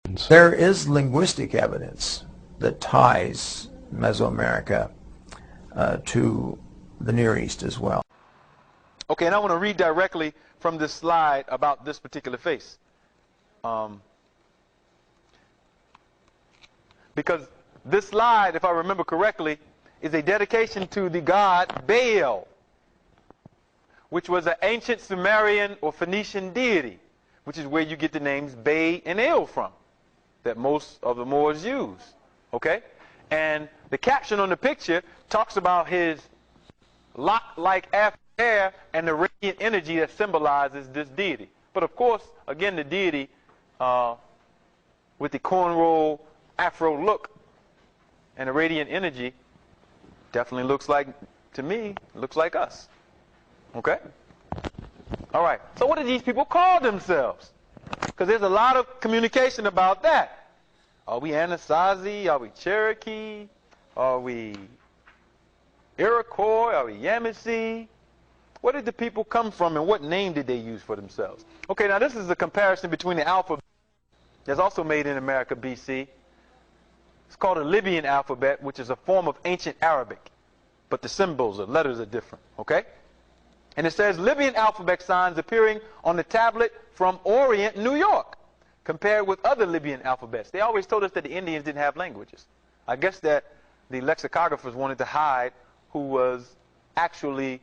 There is linguistic evidence that ties Mesoamerica to the Near East as well. Okay, and I want to read directly from this slide about this particular face. Because this slide, if I remember correctly, is a dedication to the god Baal, which was an ancient Sumerian or Phoenician deity, which is where you get the names Bay and El from, that most of the Moors use. Okay? And the caption on the picture talks about his lock-like afro hair and the radiant energy that symbolizes this deity. But of course, again, the deity with the cornrow afro look and the radiant energy definitely looks like, to me, looks like us. Okay? All right. So what do these people call themselves? Because there's a lot of communication about that. Are we Anasazi? Are we Cherokee? Are we Iroquois? Are we Yamasee? Where did the people come from and what name did they use for themselves? Okay, now this is a comparison between the alphabet that's also made in America BC. It's called a Libyan alphabet, which is a form of ancient Arabic. But the symbols or letters are different, okay? And it says Libyan alphabet signs appearing on the tablet from Orient, New York, compared with other Libyan alphabets. They always told us that the Indians didn't have languages. I guess that the lexicographers wanted to hide who was actually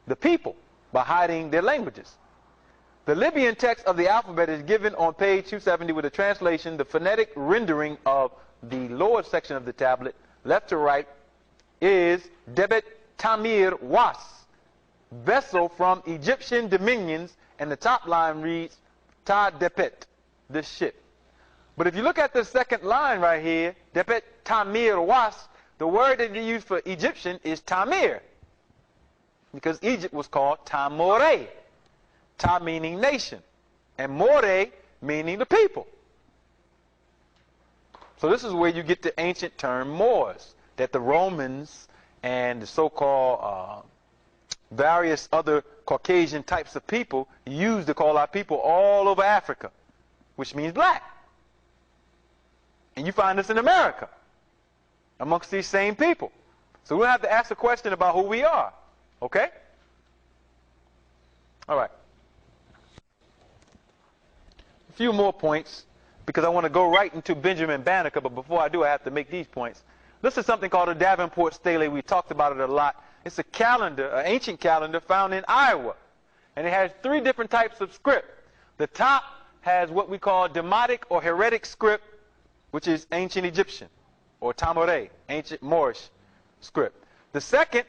the people by hiding their languages. The Libyan text of the alphabet is given on page 270 with a translation. The phonetic rendering of the lower section of the tablet, left to right, is Debet Tamir Was, vessel from Egyptian dominions, and the top line reads Ta Depet, this ship. But if you look at the second line right here, Debet Tamir Was, the word that they use for Egyptian is Tamir, because Egypt was called Tamore, Ta meaning nation, and More meaning the people. So this is where you get the ancient term Moors, that the Romans and the so-called various other Caucasian types of people used to call our people all over Africa, which means black. And you find this in America, amongst these same people. So we'll have to ask a question about who we are, okay? All right. A few more points, because I want to go right into Benjamin Banneker, but before I do, I have to make these points. This is something called a Davenport stele. We talked about it a lot. It's a calendar, an ancient calendar found in Iowa. And it has 3 different types of script. The top has what we call Demotic or Heretic script, which is ancient Egyptian, or Tamore, ancient Moorish script. The second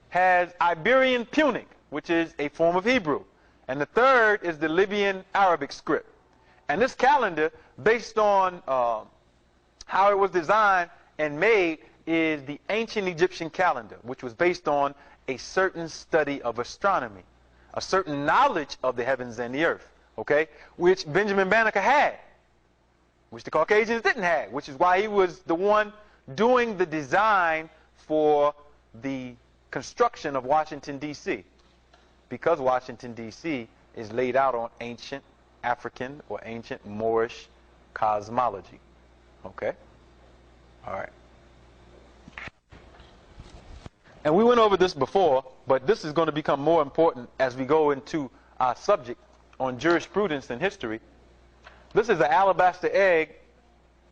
has Iberian Punic, which is a form of Hebrew. And the third is the Libyan Arabic script. And this calendar, based on how it was designed and made, is the ancient Egyptian calendar, which was based on a certain study of astronomy, a certain knowledge of the heavens and the earth, okay, which Benjamin Banneker had, which the Caucasians didn't have, which is why he was the one doing the design for the construction of Washington, D.C., because Washington, D.C. is laid out on ancient African or ancient Moorish cosmology. Okay? All right. And we went over this before, but this is going to become more important as we go into our subject on jurisprudence and history. This is an alabaster egg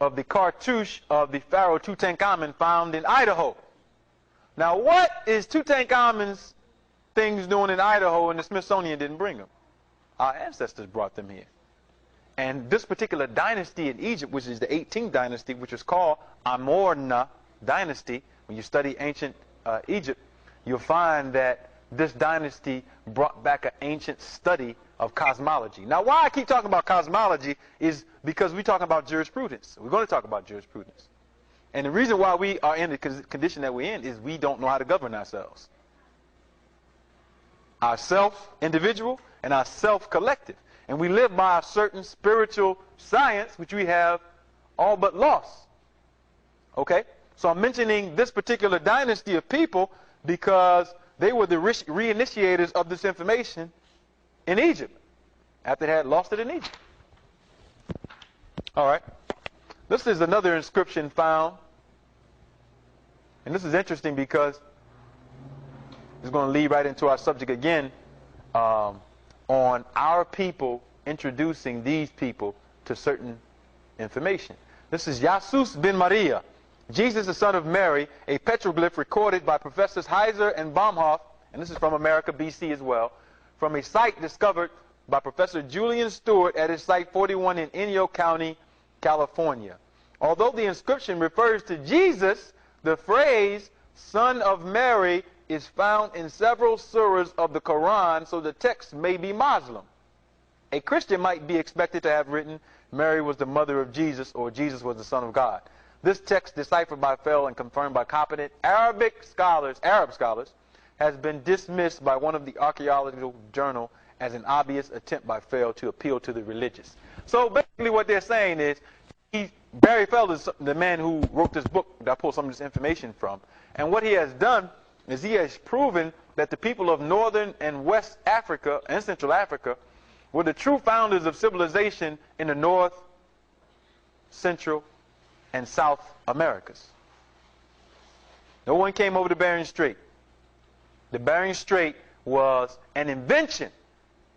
of the cartouche of the pharaoh Tutankhamun found in Idaho. Now, what is Tutankhamun's things doing in Idaho and the Smithsonian didn't bring them? Our ancestors brought them here. And this particular dynasty in Egypt, which is the 18th dynasty, which was called Amorna dynasty, when you study ancient Egypt, you'll find that this dynasty brought back an ancient study of cosmology. Now, why I keep talking about cosmology is because we're talking about jurisprudence. We're going to talk about jurisprudence. And the reason why we are in the condition that we're in is we don't know how to govern ourselves. Our self-individual and our self-collective. And we live by a certain spiritual science, which we have all but lost. Okay? So I'm mentioning this particular dynasty of people because they were the reinitiators of this information in Egypt, after they had lost it in Egypt. All right. This is another inscription found. And this is interesting because it's going to lead right into our subject again on our people introducing these people to certain information. This is Jesus ben Maria, Jesus the son of Mary, a petroglyph recorded by Professors Heiser and Baumhoff, and this is from America, BC as well, from a site discovered by Professor Julian Stewart at his site 41 in Inyo County, California. Although the inscription refers to Jesus, the phrase son of Mary is found in several surahs of the Quran, so the text may be Muslim. A Christian might be expected to have written Mary was the mother of Jesus or Jesus was the son of God. This text, deciphered by Fell and confirmed by competent Arab scholars, has been dismissed by one of the archaeological journal as an obvious attempt by Fell to appeal to the religious. So basically what they're saying is, Barry Fell is the man who wrote this book that I pulled some of this information from. And what he has done is he has proven that the people of Northern and West Africa and Central Africa were the true founders of civilization in the North, Central, and South Americas. No one came over the Bering Strait. The Bering Strait was an invention,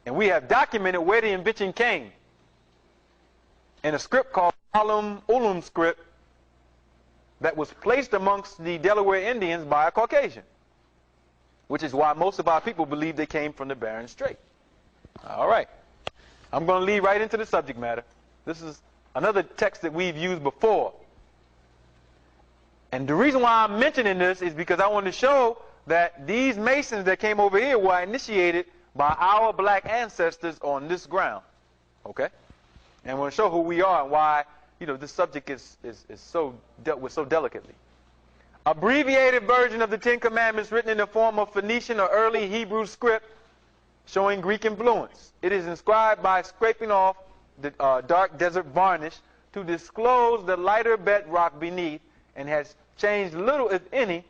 and we have documented where the invention came in a script called Ulum script that was placed amongst the Delaware Indians by a Caucasian, which is why most of our people believe they came from the Bering Strait. All right. I'm going to lead right into the subject matter. This is another text that we've used before. And the reason why I'm mentioning this is because I want to show that these Masons that came over here were initiated by our black ancestors on this ground. Okay? And we'll show who we are and why, you know, this subject is so dealt with so delicately. Abbreviated version of the Ten Commandments written in the form of Phoenician or early Hebrew script showing Greek influence. It is inscribed by scraping off the dark desert varnish to disclose the lighter bedrock beneath, and has changed little, if any,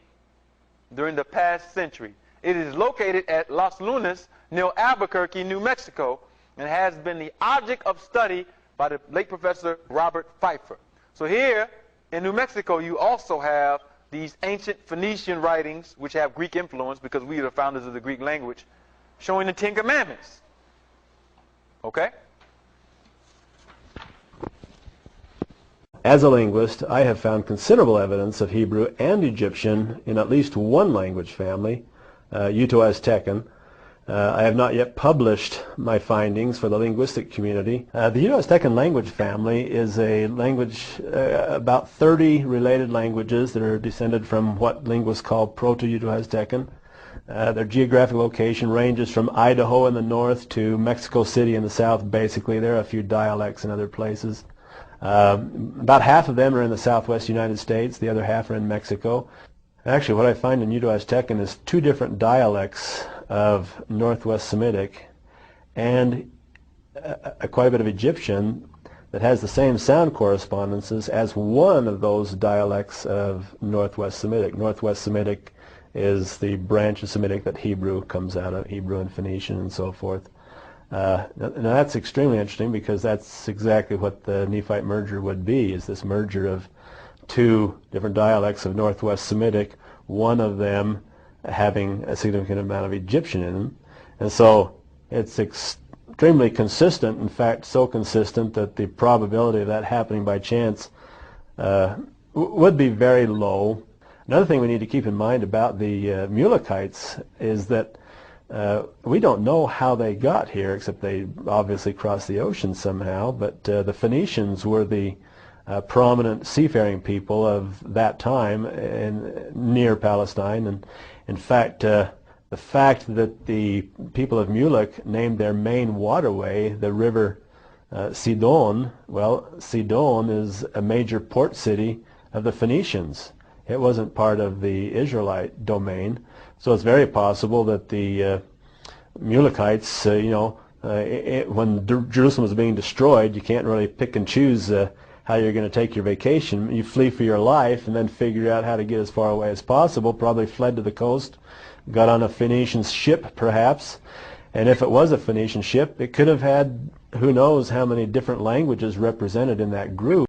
during the past century. It is located at Los Lunas near Albuquerque, New Mexico, and has been the object of study by the late Professor Robert Pfeiffer. So here in New Mexico, you also have these ancient Phoenician writings, which have Greek influence because we are the founders of the Greek language, showing the Ten Commandments. Okay? As a linguist, I have found considerable evidence of Hebrew and Egyptian in at least one language family, Uto-Aztecan. I have not yet published my findings for the linguistic community. The Uto-Aztecan language family is a language, about 30 related languages that are descended from what linguists call Proto-Uto-Aztecan. Their geographic location ranges from Idaho in the north to Mexico City in the south, basically. There are a few dialects in other places. About half of them are in the southwest United States, the other half are in Mexico. Actually, what I find in Uto-Aztecan is two different dialects of Northwest Semitic and quite a bit of Egyptian that has the same sound correspondences as one of those dialects of Northwest Semitic. Northwest Semitic is the branch of Semitic that Hebrew comes out of, Hebrew and Phoenician and so forth. Now that's extremely interesting because that's exactly what the Nephite merger would be, is this merger of two different dialects of Northwest Semitic, one of them having a significant amount of Egyptian in them. And so it's extremely consistent, in fact so consistent that the probability of that happening by chance would be very low. Another thing we need to keep in mind about the Mulekites is that we don't know how they got here, except they obviously crossed the ocean somehow, but the Phoenicians were the prominent seafaring people of that time near Palestine. And in fact, the fact that the people of Mulek named their main waterway the river Sidon, well, Sidon is a major port city of the Phoenicians. It wasn't part of the Israelite domain. So it's very possible that the Mulekites, when Jerusalem was being destroyed, you can't really pick and choose how you're going to take your vacation. You flee for your life and then figure out how to get as far away as possible. Probably fled to the coast, got on a Phoenician ship perhaps, and if it was a Phoenician ship, it could have had who knows how many different languages represented in that group.